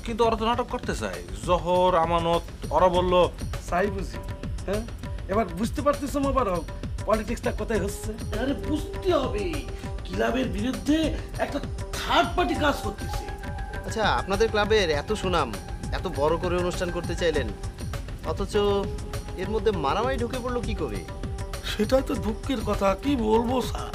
কিন্তু ওরা তো নাটক করতে চায়। জহর আমানত ওরা বললো চাই বুঝি। হ্যাঁ, এবার বুঝতে পারতেছো মোবারক পলিটিক্সটা কোথায় হচ্ছে? আরে বুঝতে হবে ক্লাবের বিরুদ্ধে একটা থার্ড পার্টি কাজ করতেছে। আচ্ছা, আপনাদের ক্লাবের এত সুনাম, এত বড় করে অনুষ্ঠান করতে চাইলেন, অথচ এর মধ্যে মারামারি ঢুকে পড়লো কি করে? সেটাই তো দুঃখের কথা। কি বলবো স্যার,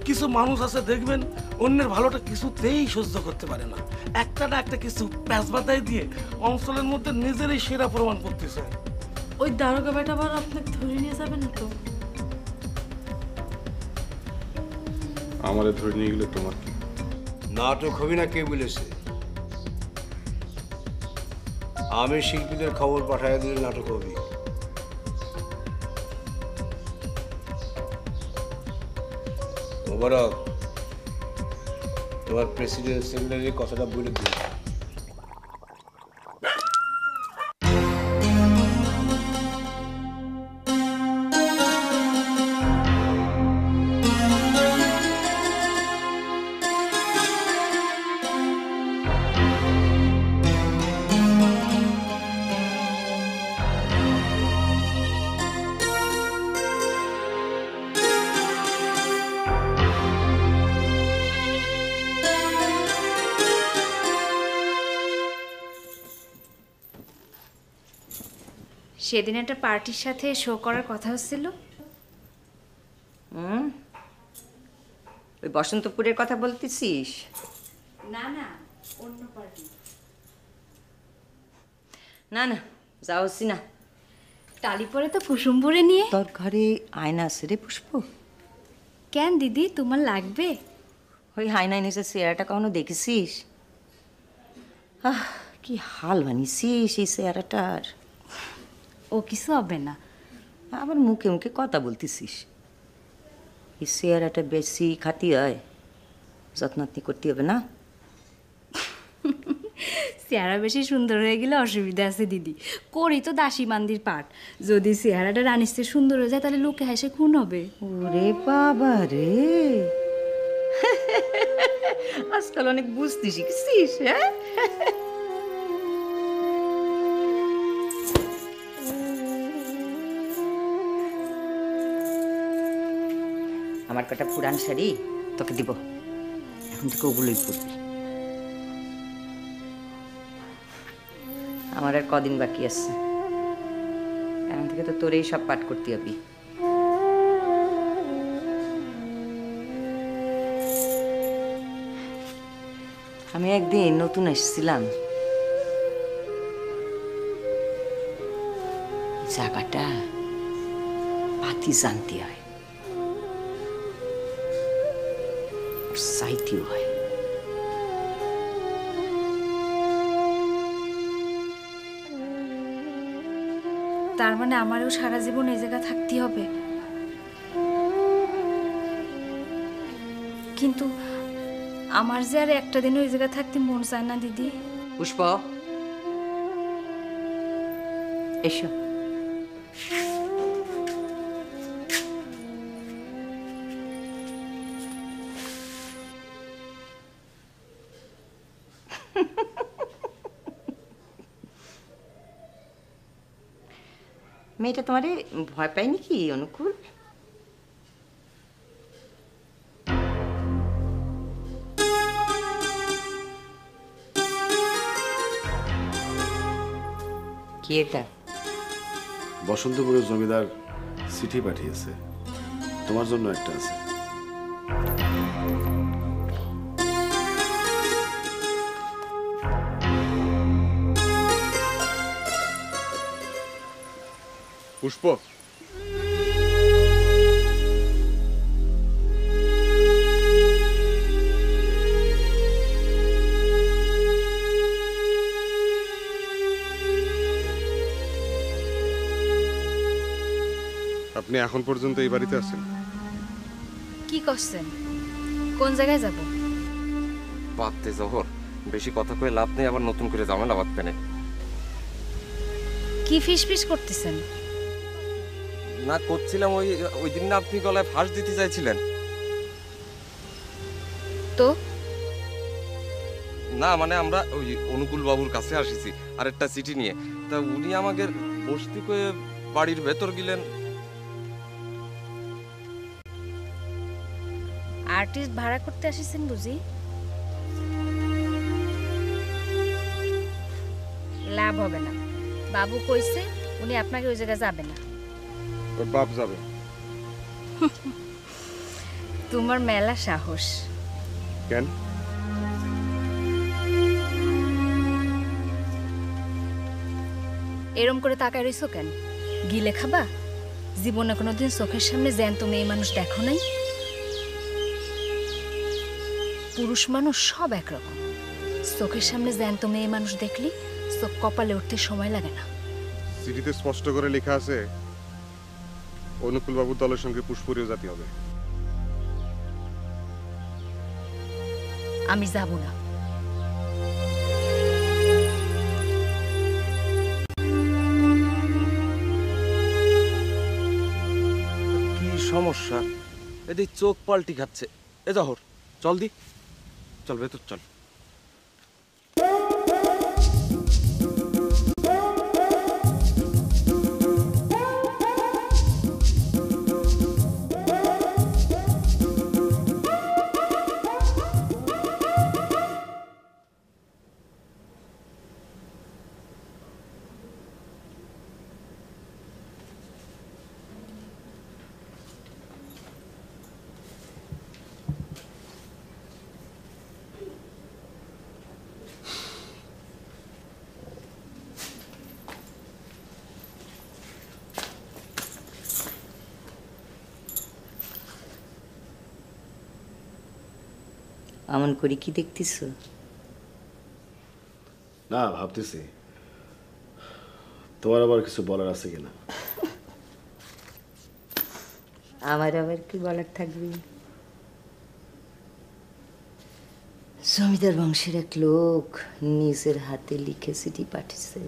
কিছু মানুষ আছে দেখবেন অন্যের ভালোটা কিছুতেই সহ্য করতে পারে না, একটা না একটা কিছু প্যাঁচ বাতাই দিয়ে অঞ্চলের মধ্যে নিজেরই সেরা প্রমাণ করতেছে। ওই দারোগা বেটা আবার আপনাকে ধরে নিয়ে যাবে না তো? আমাদের ধরে নিয়ে গেলে তোমার কি? নাটক হবে না কে বলেছে? আমি শিল্পীদের খবর পাঠাইয়া দিলে নাটক হবে। মোবারক, তোমার প্রেসিডেন্ট সেক্রেটারি কথাটা বলে দিন। সেদিন একটা পার্টির সাথে শো করার কথা হচ্ছিল। ওই বসন্তপুরের কথা বলতেছিস? না না, অন্য পার্টি। না না, যাওয়া হচ্ছি না। টালি পরে তো কুসুম ভরে নিয়ে। তোর ঘরে আয়না আছে রে পুষ্প? কেন দিদি, তোমার লাগবে? ওই আয়নায় নিচে চেহারাটা কখনো দেখেছিস? কি হাল বানিয়েছিস এই চেহারাটার। ও কিছু হবে না। আবার মুখে মুখে কথা বলতেছিস। এই চেহারাটা বেশি খাতি হয়, যত্নাত্নি করতে হবে না? চেহারা বেশি সুন্দর হয়ে গেলে অসুবিধা আছে দিদি। করি তো দাসী মান্দির পাঠ। যদি চেহারাটা রানিসতে সুন্দর হয়ে যায় তাহলে লোকে হেসে খুন হবে। ওরে বাবা রে, আজকাল অনেক বুঝতে শিখছিস। হ্যাঁ, আমার কটা পুরান শাড়ি তোকে দিব, এখন থেকে ওগুলোই পরবি। আমার আর কদিন বাকি আছে, এখন থেকে তো তোরেই সব পাঠ করতে হবে। আমি একদিন নতুন এসেছিলাম, জায়গাটা পাতি জানতে হয়, সাইতেও হয়। তার মানে আমারও সারা জীবন এই জায়গা থাকতে হবে? কিন্তু আমার যে আর একটা দিন ওই জায়গা থাকতে মন চায় না দিদি। পুষ্প, এসো। মেয়েটা তোমারে ভয় পায়নি কি অনুকূল? কি এটা? বসন্তপুরের জমিদার চিঠি পাঠিয়েছে, তোমার জন্য একটা আছে। পুষ্প, আপনি এখন পর্যন্ত এই বাড়িতে আছেন? কি করছেন? কোন জায়গায় যাব? বাদতে জহর, বেশি কথা কয়ে লাভ নেই, আবার নতুন করে ঝামেলা বাঁধবে না। কি ফিস ফিস করতেছেন? না করছিলাম, ওই দিন না আপনি গলায় ফাঁস দিতে চাইছিলেন। তো না মানে আমরা ওই অনুকূল বাবুর কাছে আসিছি আরেকটা চিঠি নিয়ে। তা উনি আমাকে বসতি করে বাড়ির ভেতর গেলেন। আর্টিস্ট ভাড়া করতে আসিছেন বুঝি? লাভ হবে না, বাবু কইছে উনি আপনাকে ওই জায়গায় যাবে না। ওর বাপ যাবে। তোমার মেলা সাহস। কেন? এরম করে তাকায় রইছো কেন? গিলে খাবা? জীবনে কোনোদিন চোখের সামনে জ্যান্ত মেয়ে মানুষ দেখো নাই? পুরুষ মানুষ সব একরকম। চোখের সামনে জ্যান্ত মেয়ে মানুষ দেখলি চোখ কপালে উঠতে সময় লাগে না। চিঠিতে স্পষ্ট করে লেখা আছে অনুকূল বাবুর দলের সঙ্গে পুষ্পরীয় জাতি হবে। আমি যাব না। কি সমস্যা? এদিক চোখ পাল্টি খাচ্ছে। এ জহর চল দি, চল ভেতর চল। আমন করি কি দেখতেছ? না, ভাবতেছি তোমার আবার কিছু বলার আছে কিনা। আমার আবার কি বলার থাকবে? জমিদার বংশের এক লোক নিজের হাতে লিখে চিঠি পাঠিয়েছে।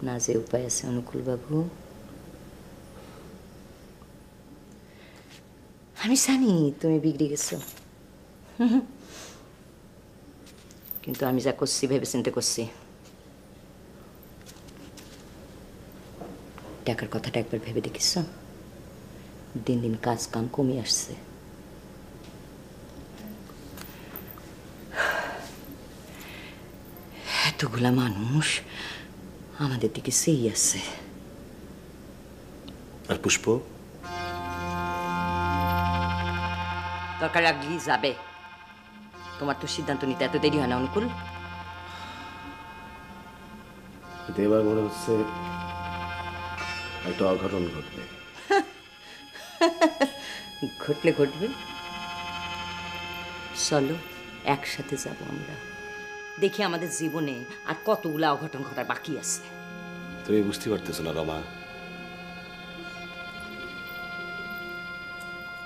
না যে উপায় আছে অনুকূল বাবু। আমি জানি তুমি বিগড়ে গেছো, কিন্তু আমি যা করছি ভেবে চিন্তে করছি। টাকার কথাটা একবার ভেবে দেখিস? দিন দিন কাজ কাম কমে আসছে। এতগুলা মানুষ আমাদের দিকে সেই আছে। আর পুষ্প দরকার লাগলেই যাবে। তোমার তো সিদ্ধান্ত নিতে এত দেরি হয় না অনুকূল? এবার মনে হচ্ছে একটা অঘটন ঘটবে। ঘটলে ঘটবে, চলো একসাথে যাব আমরা। দেখি আমাদের জীবনে আর কতগুলা অঘটন ঘটার বাকি আছে। তুমি বুঝতে পারতেছো না রমা?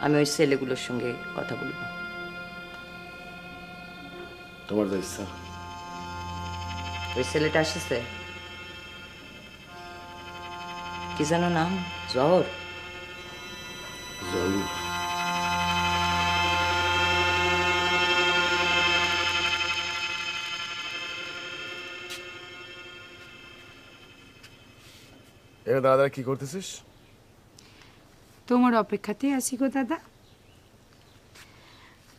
আমি ওই ছেলেগুলোর সঙ্গে কথা বলবো। তোমার যা ইচ্ছা। ওই ছেলেটা আসছে, কি জানো নাম? জহর। জরুর। এরা দাদা কি করতেছিস? তোমার অপেক্ষাতে আছি গো দাদা।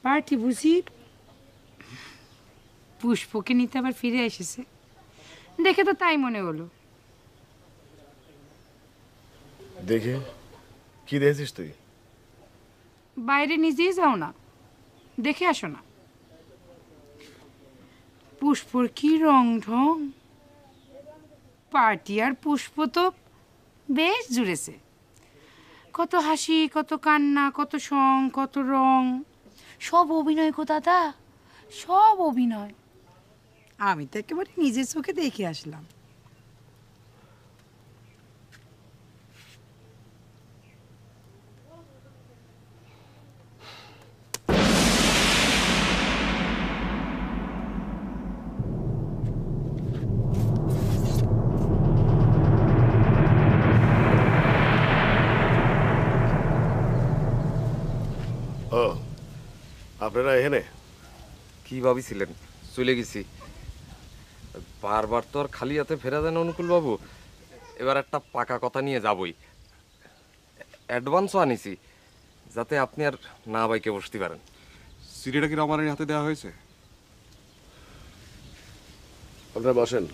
পার্টি বুঝি পুষ্পকে নিতে আবার ফিরে এসেছে, দেখে তো তাই মনে হলো। দেখে কি দেখেছিস তুই? বাইরে নিজেই যাও না, দেখে আসো না। পুষ্পর কি রং ঢং! পার্টি আর পুষ্প তো বেশ জুড়েছে। কত হাসি, কত কান্না, কত সং, কত রং, সব অভিনয় গো দাদা, সব অভিনয়। আমি তো একেবারে নিজের চোখে দেখে আসলাম। ও, আপনারা এখানে কি ভাবিছিলেন? চলে গেছি। বারবার তো আর খালি হাতে ফেরা যায় না অনুকূল বাবু। এবার একটা পাকা কথা নিয়ে যাবই। অ্যাডভান্সও আনিছি, যাতে আপনি আর না বাইকে বসতে পারেন। সিডিটা কি রমানের হাতে দেওয়া হয়েছে? আপনারা বসেন,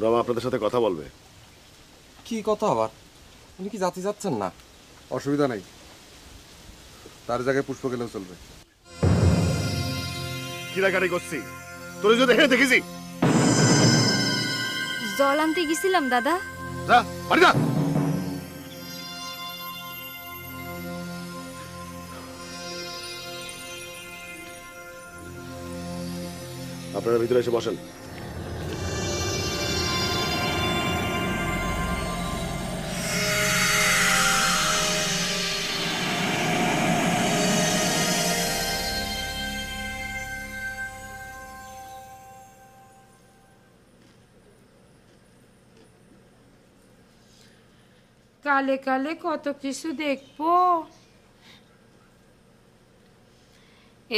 রমা আপনাদের সাথে কথা বলবে। কি কথা আবার? উনি কি জাতি যাচ্ছেন না? অসুবিধা নাই, তার জায়গায় পুষ্প গেলেও চলবে। কিরাকারি করছি তোর যদি দেখে দেখেছি। জল আনতে গেছিলাম দাদা। যা বাড়ি যা। আপনারা ভিতরে এসে বসেন। কালে কালে কত কিছু দেখবো।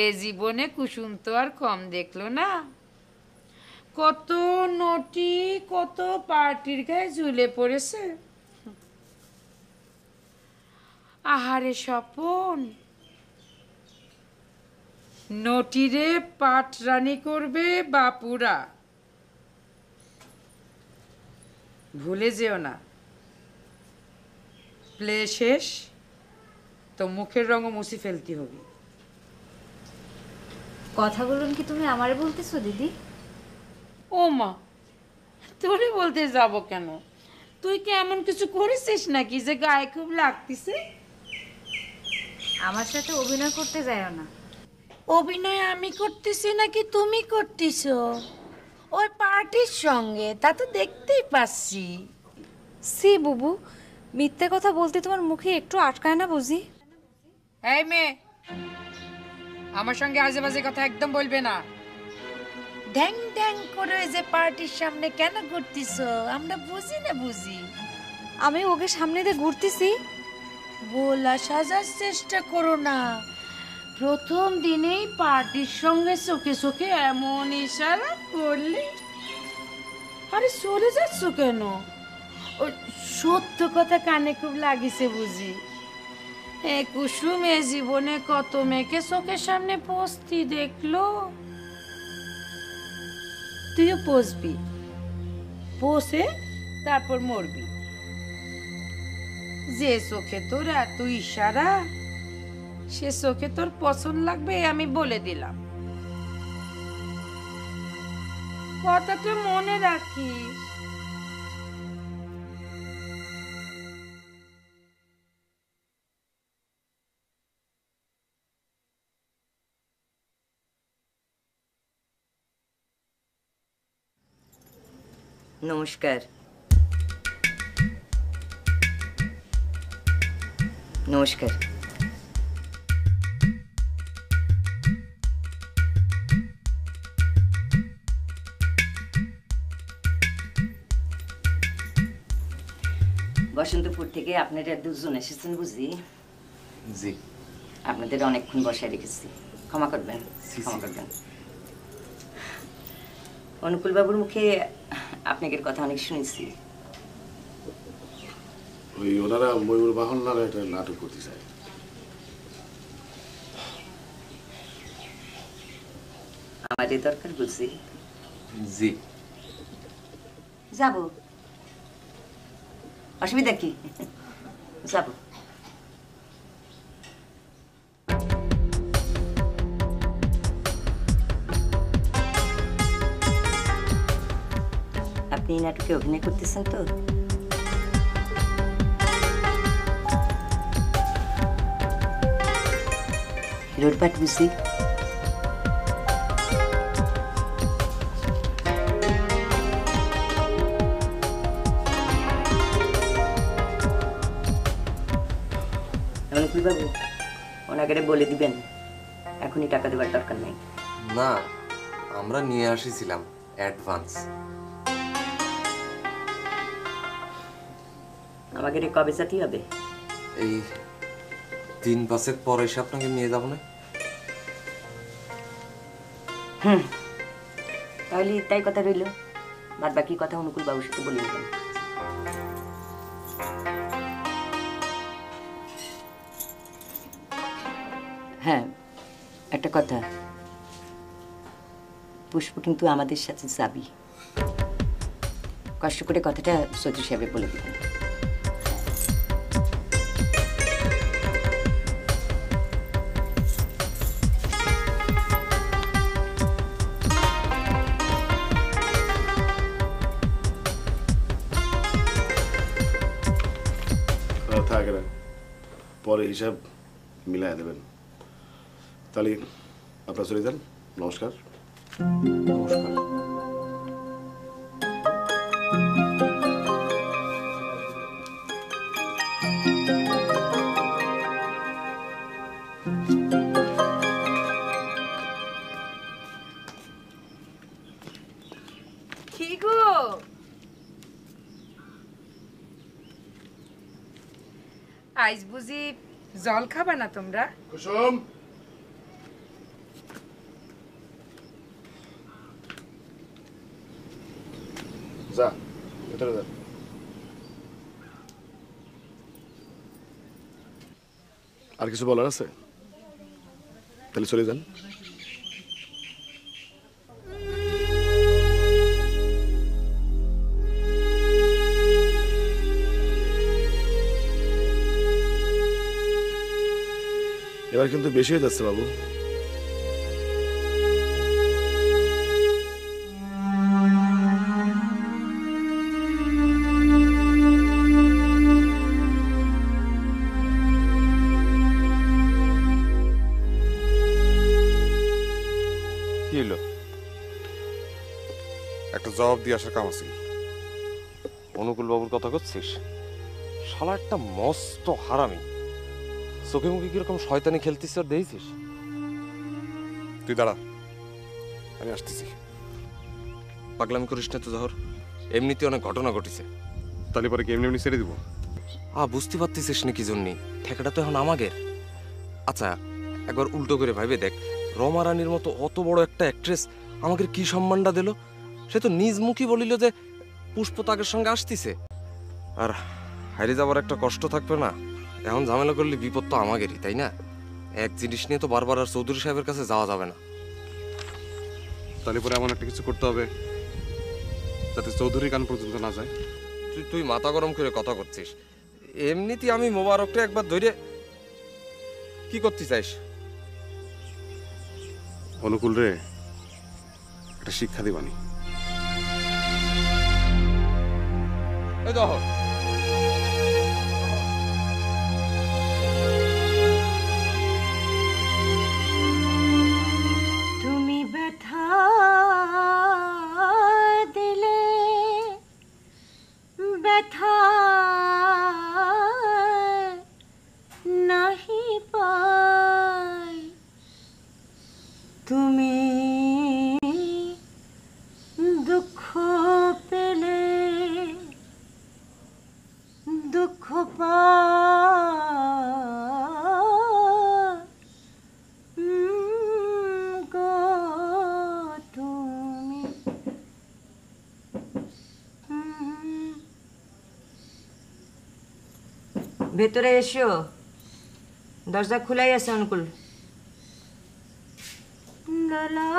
এ জীবনে কুসুম তো আর কম দেখলো না। কত নটি, কত পার্টির গায়ে ঝুলে পড়েছে। আহারে স্বপন, নটিরে পাটরানি করবে বাপুরা। ভুলে যেও না, প্লে শেষ তো মুখের রঙও মুছে ফেলতে হবে। কথা বলুন কি তুমি আমারে বলতেছো দিদি? ও মা, তোরে বলতে যাব কেন? তুই কি এমন কিছু করেছিস নাকি যে গায়ে খুব লাগতেছে? আমার সাথে অভিনয় করতে যাও না। অভিনয় আমি করতেছি নাকি তুমি করতেছ? ওই পার্টির সঙ্গে তা তো দেখতেই পাচ্ছি। সি বুবু, মিথ্যে কথা বলতে তোমার মুখে একটু আটকায় না বুঝি? এই মেয়ে, আমার সঙ্গে আজে বাজে কথা একদম বলবে না। ড্যাং ড্যাং করে যে পার্টির সামনে কেন ঘুরতিস? আমরা বুঝি না বুঝি। আমি ওকে সামনে দিয়ে ঘুরতেছি। বলা সাজার চেষ্টা করো না। প্রথম দিনেই পার্টির সঙ্গে চোখে চোখে এমন ইশারা করলি। আরে সরে যাচ্ছ কেন? ওই সত্য কথা কানে খুব লাগিছে বুঝি। এ কুসুম এ জীবনে কত মেয়েকে চোখের সামনে পৌঁছতি দেখলো। তুইও পৌঁছবি, পৌঁছে তারপর মরবি। যে চোখে তোর এত ইশারা, সে চোখে তোর পছন্দ লাগবে আমি বলে দিলাম। কথাটা মনে রাখিস। নমস্কার। নমস্কার। বসন্তপুর থেকে আপনারা দুজন এসেছেন বুঝি? জি। আপনাদের অনেকক্ষণ বসায় রেখেছি, ক্ষমা করবেন, ক্ষমা করবেন। অনুকূল বাবুর মুখে আপনাদের কথা অনেক শুনেছি। ওই ওনারা ময়ূর বাহন নামে একটা নাটক করতে চায়। আমাদের দরকার বুঝি? জি। যাব, অসুবিধা কি? যাব। আপনি এই নাটকে অভিনয় করতেছেন তো? হিরোর পাঠ বুঝি? অনুকূল বাবু, ওনাকে বলে দিবেন এখনই টাকা দেওয়ার দরকার নেই। না, আমরা নিয়ে আসিছিলাম অ্যাডভান্স। আমাকে কবে যেতে হবে? এই 3-5 পরে এসে আপনাকে নিয়ে যাব না? তাহলে তাই কথা রইল, বাদ বাকি কথা অনুকূল বাবুর সাথে বলে নেবেন। হ্যাঁ, একটা কথা, পুষ্প কিন্তু আমাদের সাথে যাবি। কষ্ট করে কথাটা চৌধুরী সাহেব বলে দিবেন। থাকে না, পরে হিসাব মিলাই দেবেন। তাহলে আপনারা চলে যান। নমস্কার। নমস্কার। কি গো, আজ বুঝি জল খাবা না তোমরা? কুসুম, যা ভেতরে যা। আর কিছু বলার আছে? তাহলে চলে যান। এবার কিন্তু বেশি হয়ে যাচ্ছে বাবু। কি হলো? একটা জবাব দিয়ে আসার কাম আছে। অনুকূল বাবুর কথা করছিস? শালা একটা মস্ত হারামি, চোখে মুখে কিরকম শয়তানি খেলতিস আর দেখছিস? তুই দাঁড়া, আমি আসতেছি। পাগলামি করিস না তো জহর, এমনিতে অনেক ঘটনা ঘটিছে। তাহলে পরে কি এমনি এমনি ছেড়ে দিব? বুঝতে পারতেছিস না কি জন্যে? ঠেকাটা তো এখন আমাদের। আচ্ছা, একবার উল্টো করে ভাবে দেখ, রমা রানীর মতো অত বড় একটা অ্যাক্ট্রেস আমাকে কি সম্মানটা দিল। সে তো নিজ মুখী বলিল যে পুষ্প তাকের সঙ্গে আসতিছে। আর হারিয়ে যাবার একটা কষ্ট থাকবে না? এখন ঝামেলা করলে বিপদ তো আমাদেরই, তাই না? এক জিনিস নিয়ে তো বারবার আর চৌধুরী সাহেবের কাছে যাওয়া যাবে না। তাহলে পরে এমন একটা কিছু করতে হবে যাতে চৌধুরী কান পর্যন্ত না যায়। তুই মাথা গরম করে কথা করছিস। এমনিতে আমি মোবারককে একবার ধরে কি করতে চাইস? অনুকূল রে একটা শিক্ষা দিবানি। এই দেখো, তুমি ব্যথা দিলে ব্যথা নাহি পাই, তুমি দুঃখ পেলে দুঃখ গো তুমি। ভেতরে এসো, দরজা খোলাই আছে অনুকূল। গলা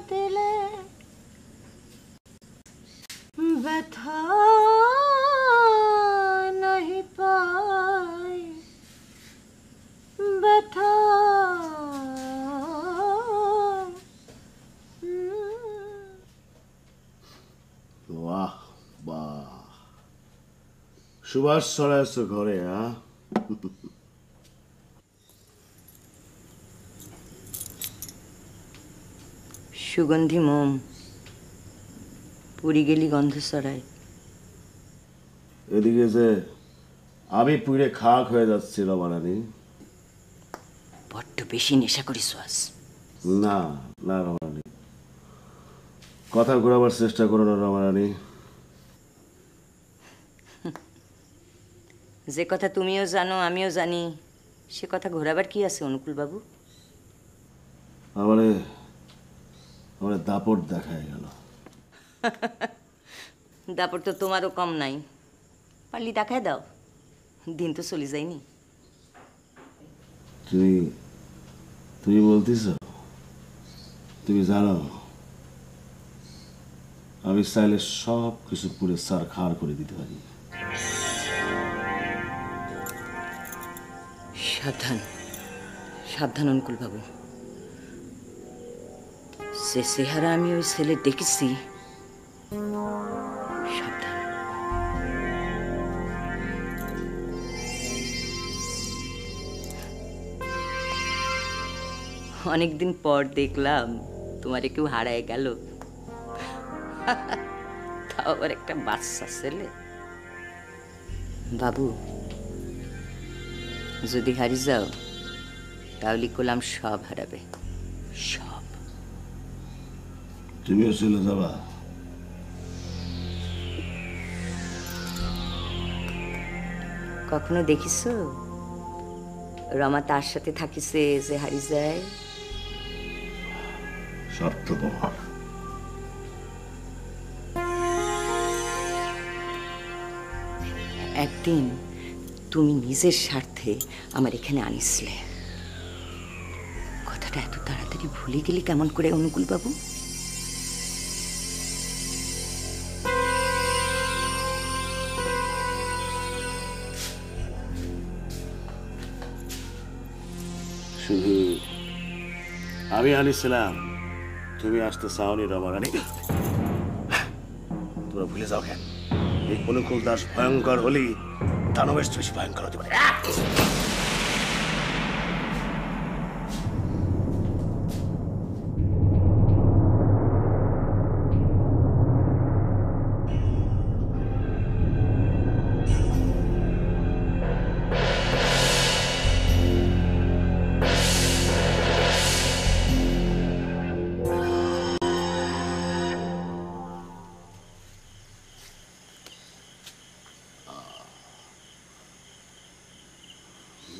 দিলে ব্যথা নাহি পাই, ব্যথা বাহ বাহ, সুবাস ছড়াইছ ঘরে। হ্যাঁ, সুগন্ধি মোম, পুরি গেলি গন্ধ ছড়ায়। এদিকে যে আমি পুড়ে খাক হয়ে যাচ্ছি রমারানী। বড্ড বেশি নেশা করিস আজ। না না রমারানী, কথা ঘোরাবার চেষ্টা করো না রমারানী। যে কথা তুমিও জানো আমিও জানি, সে কথা ঘোরাবার কি আছে অনুকূল বাবু? আমারে আমার দাপট দেখায় গেল। দাপট তো তোমারও কম নাই, পারলি দেখায় দাও, দিন তো চলে যায়নি। তুমি বলতেছ? তুমি জানো আমি চাইলে সব কিছু পুরে সার খার করে দিতে পারি। সাবধান সাবধান অনুকূল বাবু, সে চেহারা আমি ওই ছেলে দেখেছি, সাবধান। অনেকদিন পর দেখলাম তোমারে কেউ হারায় গেল, তাও আবার একটা বাচ্চা ছেলে। বাবু, যদি হারিয়ে যাও তাহলে কলাম সব হারাবে, সব। তুমিও চলে যাবা? কখনো দেখিস রমা তার সাথে থাকিছে যে হারিয়ে যায়? স্বার্থপর। একদিন তুমি নিজের স্বার্থে আমার এখানে আনিসলে, কথাটা এত তাড়াতাড়ি ভুলে গেলে কেমন করে অনুকূল বাবু? শুধু আমি আনিছিলাম, তুমি আসতে চাওনি রমা রানী। তোমরা ভুলে যাও কেন? এই অনুকূল দাস ভয়ঙ্কর হলি দানবের বেশি ভয়ঙ্কর হতে পারে।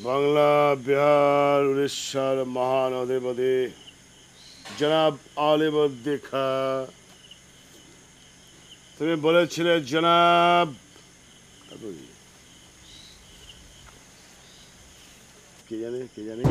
বাংলা, বিহার, উড়িষ্যার মহান অধিপতি জনাব আলিবর্দী খা, তুমি বলেছিলে জনাব, কে জানে